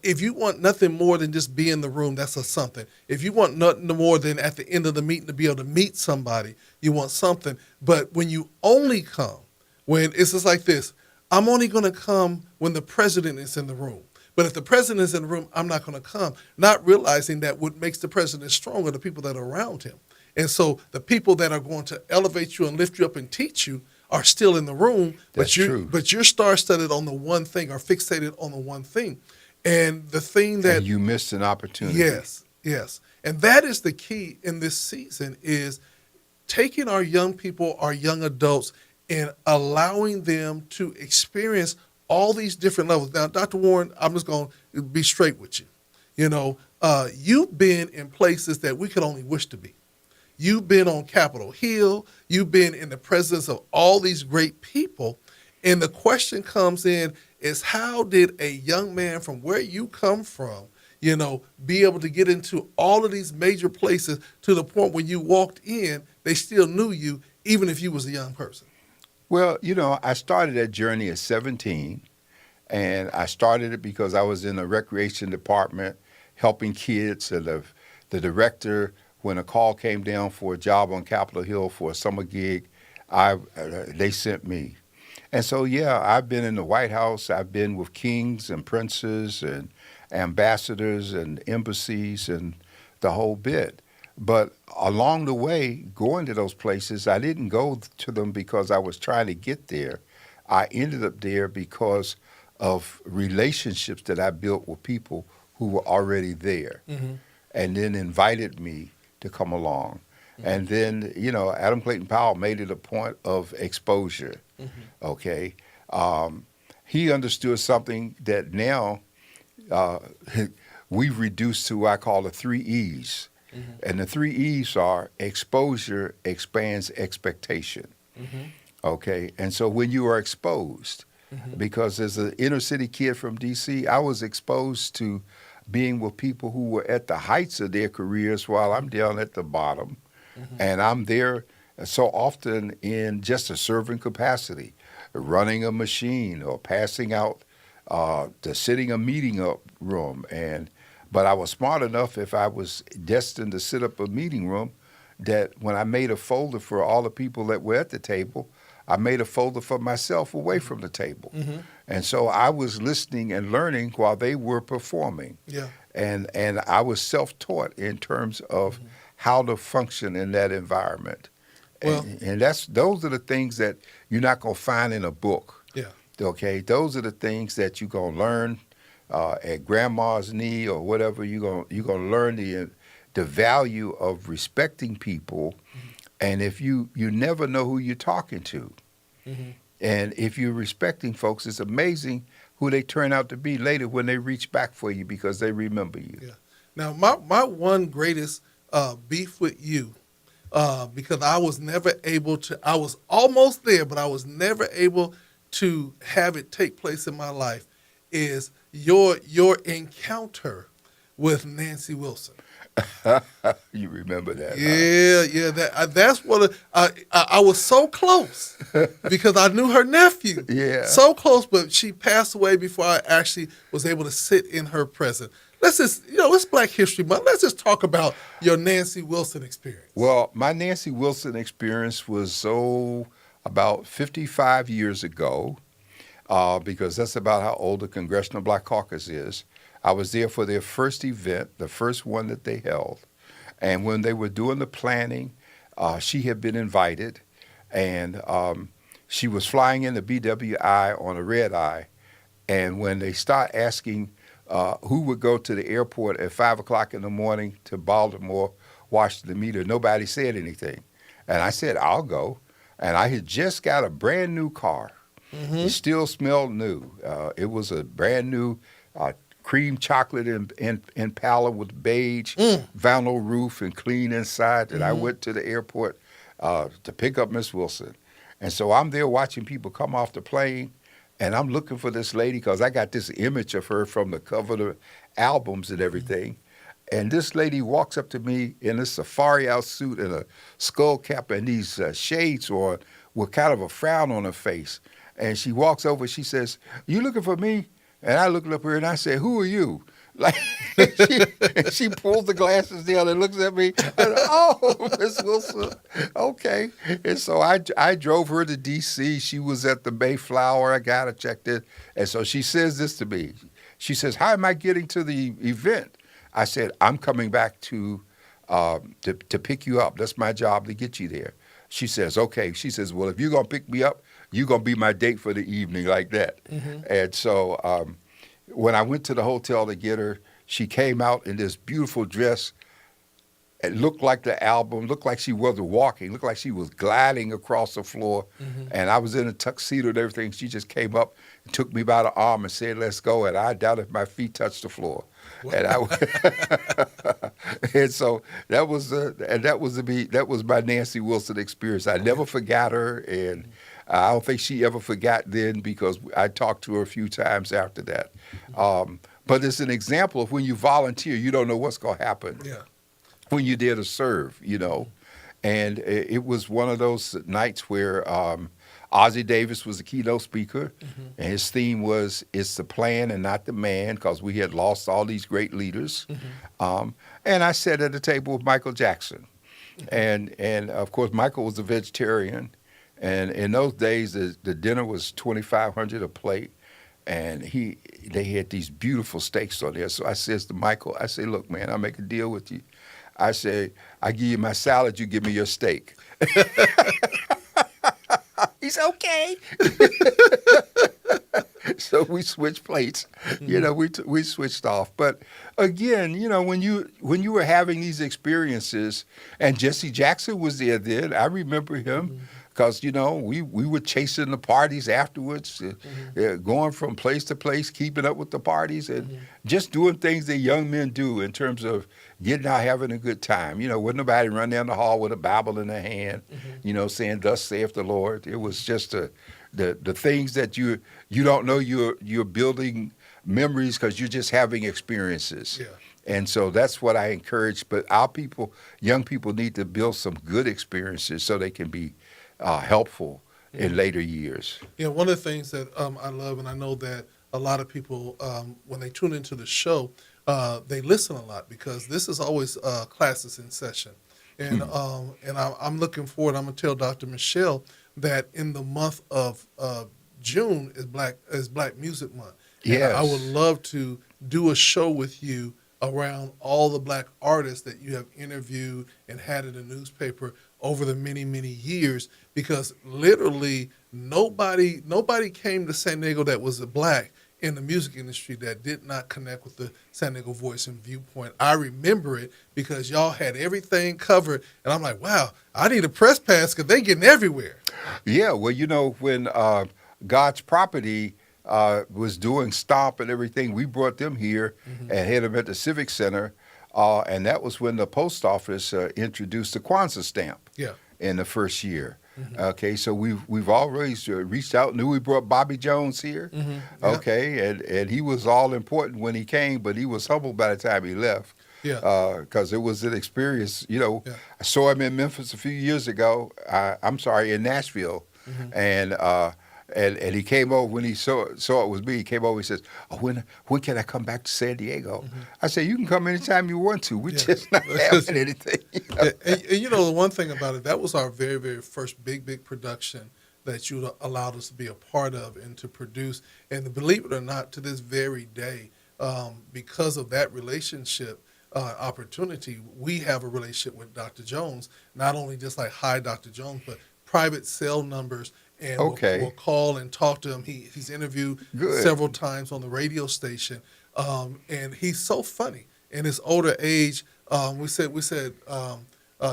if you want nothing more than just be in the room, that's a something. If you want nothing more than at the end of the meeting to be able to meet somebody, you want something. But when you only come, when it's just like this, I'm only going to come when the president is in the room. But if the president is in the room, I'm not going to come, not realizing that what makes the president strong are the people that are around him. And so the people that are going to elevate you and lift you up and teach you are still in the room, That's true. but you're star-studded on the one thing, or fixated on the one thing. And the thing that And you missed an opportunity. Yes. And that is the key in this season, is taking our young people, our young adults, and allowing them to experience all these different levels. Now, Dr. Warren, I'm just going to be straight with you. You've been in places that we could only wish to be. You've been on Capitol Hill. You've been in the presence of all these great people. And the question comes in is, how did a young man from where you come from, be able to get into all of these major places to the point when you walked in, they still knew you, even if you was a young person? Well, I started that journey at 17, and I started it because I was in the recreation department helping kids. And the director, when a call came down for a job on Capitol Hill for a summer gig, they sent me. And so, I've been in the White House. I've been with kings and princes and ambassadors and embassies and the whole bit. But along the way, going to those places, I didn't go to them because I was trying to get there. I ended up there because of relationships that I built with people who were already there, Mm-hmm. and then invited me to come along. Mm-hmm. And then, Adam Clayton Powell made it a point of exposure, Mm-hmm. okay? He understood something that now we've reduced to what I call the 3 E's. Mm-hmm. And the 3 E's are exposure, expands expectation. Mm-hmm. Okay? And so when you are exposed, Mm-hmm. because as an inner city kid from D.C., I was exposed to being with people who were at the heights of their careers while I'm down at the bottom. Mm-hmm. And I'm there so often in just a serving capacity, running a machine or passing out, sitting a meeting up room. But I was smart enough, if I was destined to sit up a meeting room, that when I made a folder for all the people that were at the table, I made a folder for myself away from the table. Mm-hmm. And so I was listening and learning while they were performing. Yeah. And I was self-taught in terms of Mm-hmm. how to function in that environment. Well, And those are the things that you're not going to find in a book. yeah. Okay? Those are the things that you're going to learn at grandma's knee or whatever. You're going to learn the value of respecting people. Mm-hmm. And if you never know who you're talking to. Mm-hmm. And if you're respecting folks, it's amazing who they turn out to be later when they reach back for you because they remember you. Yeah. Now, my one greatest beef with you, because I was never able to, I was almost there, but I was never able to have it take place in my life, is your encounter with Nancy Wilson. You remember that, huh? Yeah. That's what I was so close because I knew her nephew. Yeah. So close, but she passed away before I actually was able to sit in her presence. Let's just, it's Black History Month. Let's just talk about your Nancy Wilson experience. Well, my Nancy Wilson experience was about 55 years ago, because that's about how old the Congressional Black Caucus is. I was there for their first event, the first one that they held. And when they were doing the planning, she had been invited, and she was flying in the BWI on a red eye. And when they start asking who would go to the airport at 5 o'clock in the morning to Baltimore, Washington, meet her, nobody said anything. And I said, I'll go. And I had just got a brand new car. Mm-hmm. It still smelled new. It was a brand new cream chocolate Impala with beige vinyl roof and clean inside. And I went to the airport to pick up Miss Wilson. And so I'm there watching people come off the plane, and I'm looking for this lady because I got this image of her from the cover of the albums and everything. And this lady walks up to me in a safari outsuit and a skull cap and these shades on with kind of a frown on her face. And she walks over, she says, "You looking for me?" And I looked up at her and I said, "Who are you?" Like, she pulls the glasses down and looks at me. And, "Oh, Miss Wilson, okay." And so I drove her to D.C. She was at the Mayflower. I got her checked in. And so she says this to me. She says, "How am I getting to the event?" I said, "I'm coming back to pick you up. That's my job, to get you there." She says, "Okay." She says, "Well, if you're going to pick me up, you're going to be my date for the evening," like that. Mm-hmm. And so when I went to the hotel to get her, she came out in this beautiful dress. It looked like the album, looked like she wasn't walking, looked like she was gliding across the floor. Mm-hmm. And I was in a tuxedo and everything. She just came up and took me by the arm and said, "Let's go." And I doubt if my feet touched the floor. And and so that was my Nancy Wilson experience. I never forgot her, and I don't think she ever forgot then, because I talked to her a few times after that. But it's an example of when you volunteer, you don't know what's going to happen. Yeah. When you're there to serve, And it was one of those nights where Ozzie Davis was the keynote speaker, and his theme was, "It's the plan and not the man," because we had lost all these great leaders. And I sat at the table with Michael Jackson. And of course, Michael was a vegetarian. And in those days, the dinner was $2,500 a plate. And they had these beautiful steaks on there. So I says to Michael, I say, "Look, man, I'll make a deal with you." I say, "I give you my salad, you give me your steak." He's okay. So we switched plates. We switched off. But again, when you were having these experiences, and Jesse Jackson was there then, I remember him. Because, we were chasing the parties afterwards, going from place to place, keeping up with the parties, and just doing things that young men do in terms of getting out, having a good time. Wouldn't nobody run down the hall with a Bible in their hand, saying, "Thus saith the Lord." It was just the things that you don't know you're building memories because you're just having experiences. Yeah. And so that's what I encourage. But our people, young people, need to build some good experiences so they can be helpful in later years. Yeah, one of the things that I love, and I know that a lot of people, when they tune into the show, they listen a lot, because this is always classes in session. And I'm looking forward. I'm going to tell Dr. Michelle that in the month of June is Black Music Month. Yes. I would love to do a show with you around all the Black artists that you have interviewed and had in the newspaper over the many, many years, because literally nobody came to San Diego that was a Black in the music industry that did not connect with the San Diego Voice and Viewpoint. I remember it because y'all had everything covered, and I'm like, wow, I need a press pass because they getting everywhere. Yeah, well, when God's Property was doing Stomp and everything, we brought them here and had them at the Civic Center. and that was when the post office introduced the Kwanzaa stamp Yeah. in the first year. Mm-hmm. Okay, so we've always reached out. Knew we brought Bobby Jones here. Mm-hmm. Yeah. Okay, and he was all important when he came, but he was humble by the time he left. Yeah. Because it was an experience. You know, Yeah. I saw him in Memphis a few years ago. I'm sorry, in Nashville, Mm-hmm. and he came over when he saw it was me. He came over. He says, "Oh, when can I come back to San Diego?" Mm-hmm. I said, "You can come anytime you want to. We're Yeah. just not having anything." You know? And you know, the one thing about it, that was our very, very first big production that you allowed us to be a part of and to produce. And believe it or not, to this very day, because of that relationship opportunity, we have a relationship with Dr. Jones, not only just like, hi, Dr. Jones, but private cell numbers. And Okay. we'll call and talk to him. He's interviewed Good. several times on the radio station. And he's so funny. In his older age, we said,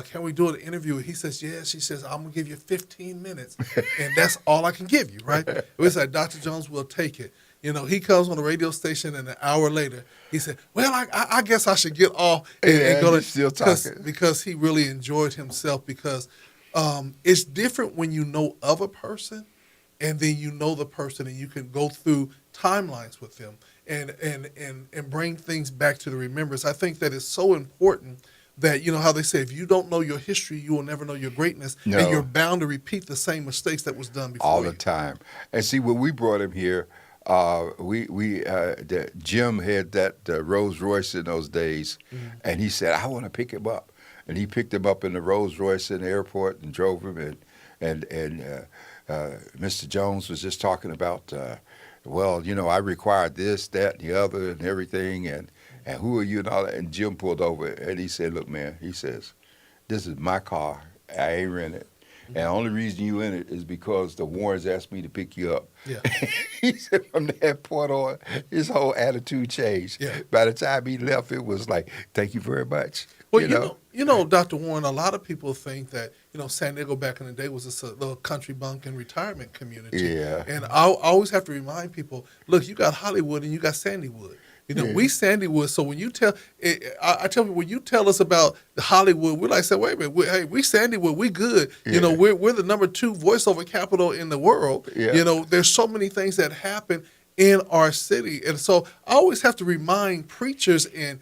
can we do an interview? He says, yes. She says, I'm going to give you 15 minutes. And that's all I can give you, right? We said, Dr. Jones will take it. You know, he comes on the radio station, and an hour later, he said, well, I guess I should get off and go he's still talking. because he really enjoyed himself, because it's different when you know of a person and then you know the person and you can go through timelines with them and bring things back to the remembrance. I think that is so important that, you know how they say, if you don't know your history, you will never know your greatness. No. And you're bound to repeat the same mistakes that was done before All you. the time. And see, when we brought him here, Jim had that Rolls Royce in those days, and he said, I want to pick him up. And he picked him up in the Rolls Royce in the airport and drove him. And Mr. Jones was just talking about, well, you know, I required this, that, and the other, and everything, and who are you and all that. And Jim pulled over, and he said, look, man, he says, this is my car. I ain't renting it. And the only reason you in it is because the Warrens asked me to pick you up. Yeah. He said from that point on, his whole attitude changed. Yeah. By the time he left, it was like, thank you very much. Well, you know, Dr. Warren, a lot of people think that, you know, San Diego back in the day was just a little country bumpkin retirement community. Yeah. And I always have to remind people, look, you got Hollywood and you got Sandywood. You know, Yeah. we Sandywood. So when you tell, I tell people, when you tell us about Hollywood, we're like, say, wait a minute, we Sandywood, we good. Yeah. You know, we're the number 2 voiceover capital in the world. Yeah. You know, there's so many things that happen in our city. And so I always have to remind preachers and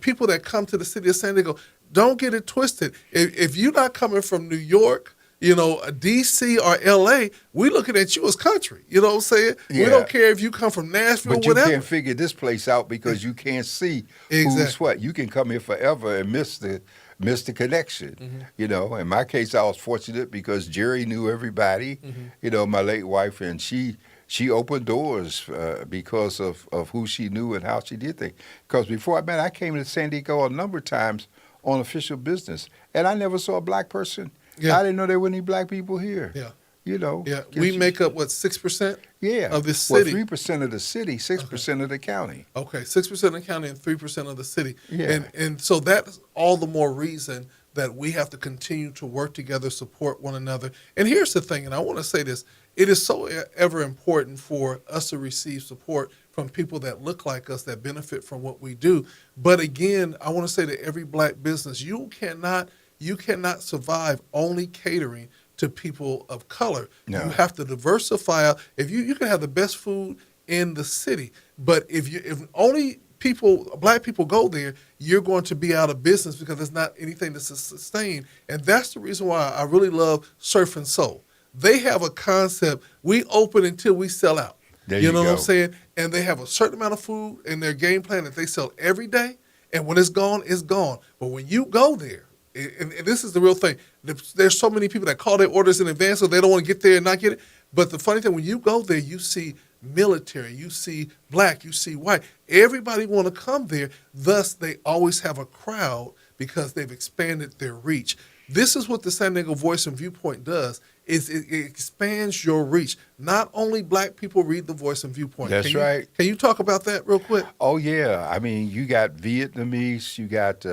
people that come to the city of San Diego, don't get it twisted. If you're not coming from New York, you know, D.C. or L.A., we looking at you as country. You know what I'm saying? Yeah. We don't care if you come from Nashville, But you whatever. can't figure this place out because you can't see who's Exactly. what. You can come here forever and miss the connection. You know, in my case, I was fortunate because Jerry knew everybody. You know, my late wife, and she opened doors because of who she knew and how she did things. Because before I came to San Diego a number of times on official business, and I never saw a black person. Yeah. I didn't know there were any black people here. Yeah. You know. Yeah, we make up, what, 6% Yeah. of this city? Well, 3% of the city, 6% of the county. Okay, 6% of the county and 3% of the city. Yeah. And so that's all the more reason that we have to continue to work together, support one another. And here's the thing, and I want to say this, it is so ever important for us to receive support from people that look like us, that benefit from what we do. But again, I want to say to every black business, you cannot survive only catering to people of color. No. You have to diversify out. If you can have the best food in the city, but if only black people go there, you're going to be out of business because there's not anything to sustain. And that's the reason why I really love Surf and Soul. They have a concept, we open until we sell out. There you know you what I'm go. saying? And they have a certain amount of food in their game plan that they sell every day. And when it's gone, it's gone. But when you go there, and this is the real thing, there's so many people that call their orders in advance so they don't want to get there and not get it. But the funny thing, when you go there, you see military, you see black, you see white. Everybody want to come there. Thus, they always have a crowd because they've expanded their reach. This is what the San Diego Voice and Viewpoint does, is it expands your reach. Not only black people read the Voice and Viewpoint. That's right. Can you talk about that real quick? Oh, yeah. I mean, you got Vietnamese, you got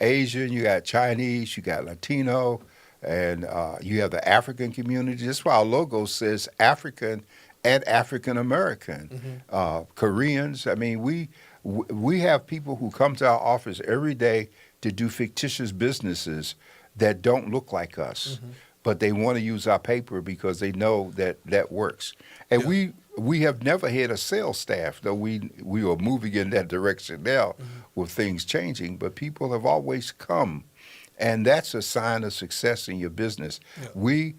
Asian, you got Chinese, you got Latino, and you have the African community. That's why our logo says African and African American. Koreans. I mean, We have people who come to our office every day to do fictitious businesses that don't look like us, but they want to use our paper because they know that that works. And Yeah. we have never had a sales staff, though we are moving in that direction now with things changing, but people have always come. And that's a sign of success in your business. Yeah. We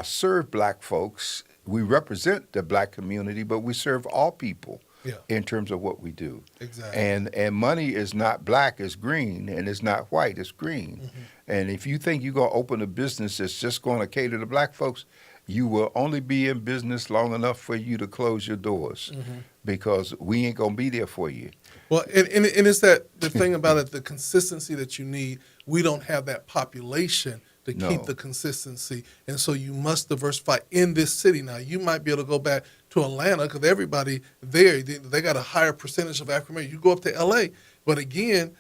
serve black folks. We represent the black community, but we serve all people Yeah. in terms of what we do. Exactly. And money is not black, it's green, and it's not white, it's green. And if you think you're going to open a business that's just going to cater to black folks, you will only be in business long enough for you to close your doors because we ain't going to be there for you. Well, and it's that the thing about it, the consistency that you need. We don't have that population to No. keep the consistency, and so you must diversify in this city. Now, you might be able to go back to Atlanta because everybody there they got a higher percentage of African American. You go up to L.A., but again,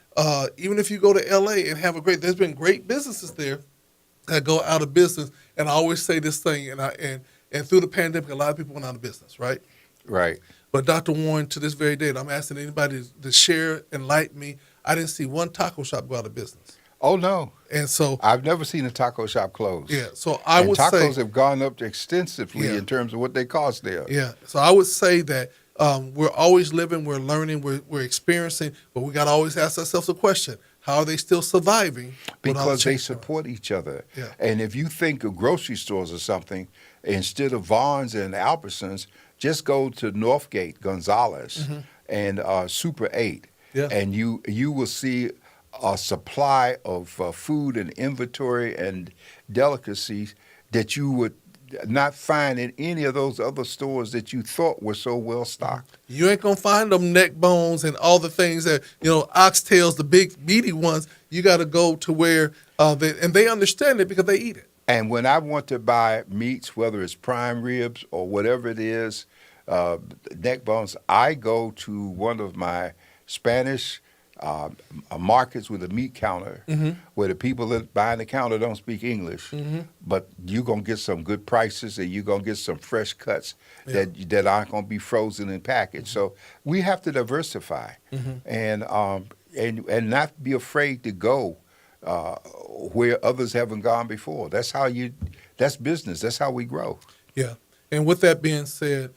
even if you go to L.A. and have there's been great businesses there that go out of business. And I always say this thing, and through the pandemic, a lot of people went out of business, right? Right. But Dr. Warren, to this very day, I'm asking anybody to share, enlighten me. I didn't see one taco shop go out of business. Oh, no. And so, I've never seen a taco shop close. yeah, so I And would tacos say, have gone up extensively Yeah. in terms of what they cost there. yeah, so I would say that we're always living, we're learning, we're experiencing, but we got to always ask ourselves a question: how are they still surviving? with all the Because they change going on? support each other. Yeah. And if you think of grocery stores or something, instead of Vaughn's and Albertsons, just go to Northgate, Gonzalez, and Super 8. Yeah. And you will see a supply of food and inventory and delicacies that you would not find in any of those other stores that you thought were so well stocked. You ain't gonna find them neck bones and all the things that oxtails, the big meaty ones. You got to go to where they understand it because they eat it. And when I want to buy meats, whether it's prime ribs or whatever it is, neck bones, I go to one of my Spanish markets with a meat counter where the people that behind the counter don't speak English, but you're going to get some good prices and you're going to get some fresh cuts that aren't going to be frozen and packaged. So we have to diversify and not be afraid to go where others haven't gone before. That's business. That's how we grow. Yeah. And with that being said,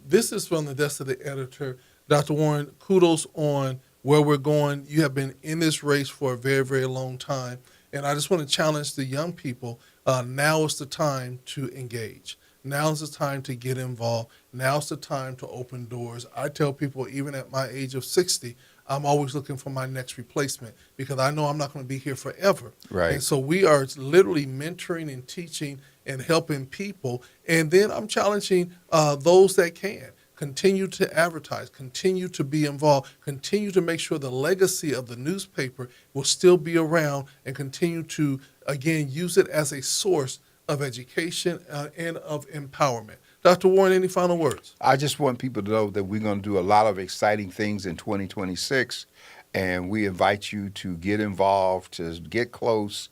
this is from the desk of the editor. Dr. Warren, kudos on where we're going. You have been in this race for a very, very long time. And I just want to challenge the young people. Now is the time to engage. Now is the time to get involved. Now is the time to open doors. I tell people, even at my age of 60, I'm always looking for my next replacement because I know I'm not going to be here forever. Right. And so we are literally mentoring and teaching and helping people. And then I'm challenging those that can. Continue to advertise, continue to be involved, continue to make sure the legacy of the newspaper will still be around and continue to, again, use it as a source of education and of empowerment. Dr. Warren, any final words? I just want people to know that we're going to do a lot of exciting things in 2026, and we invite you to get involved, to get close,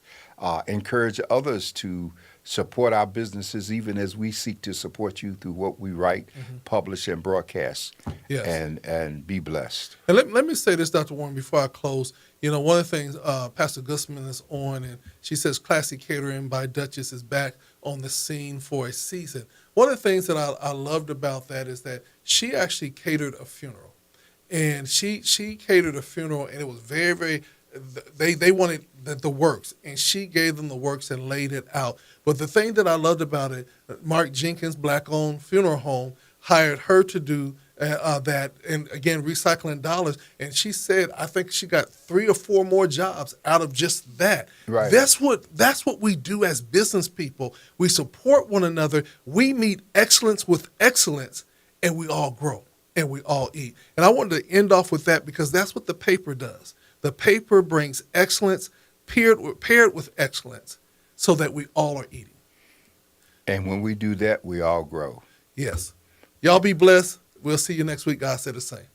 encourage others to support our businesses even as we seek to support you through what we write, publish, and broadcast. Yes. And be blessed. And let me say this, Dr. Warren, before I close. One of the things Pastor Gusman is on, and she says Classy Catering by Duchess is back on the scene for a season. One of the things that I loved about that is that she actually catered a funeral. And she catered a funeral, and it was very, very, they wanted the works, and she gave them the works and laid it out. But the thing that I loved about it, Mark Jenkins, black-owned funeral home, hired her to do that, and again, recycling dollars. And she said, I think she got 3 or 4 more jobs out of just that. Right. That's what we do as business people. We support one another. We meet excellence with excellence, and we all grow and we all eat. And I wanted to end off with that because that's what the paper does. The paper brings excellence paired with excellence so that we all are eating. And when we do that, we all grow. Yes. Y'all be blessed. We'll see you next week. God said the same.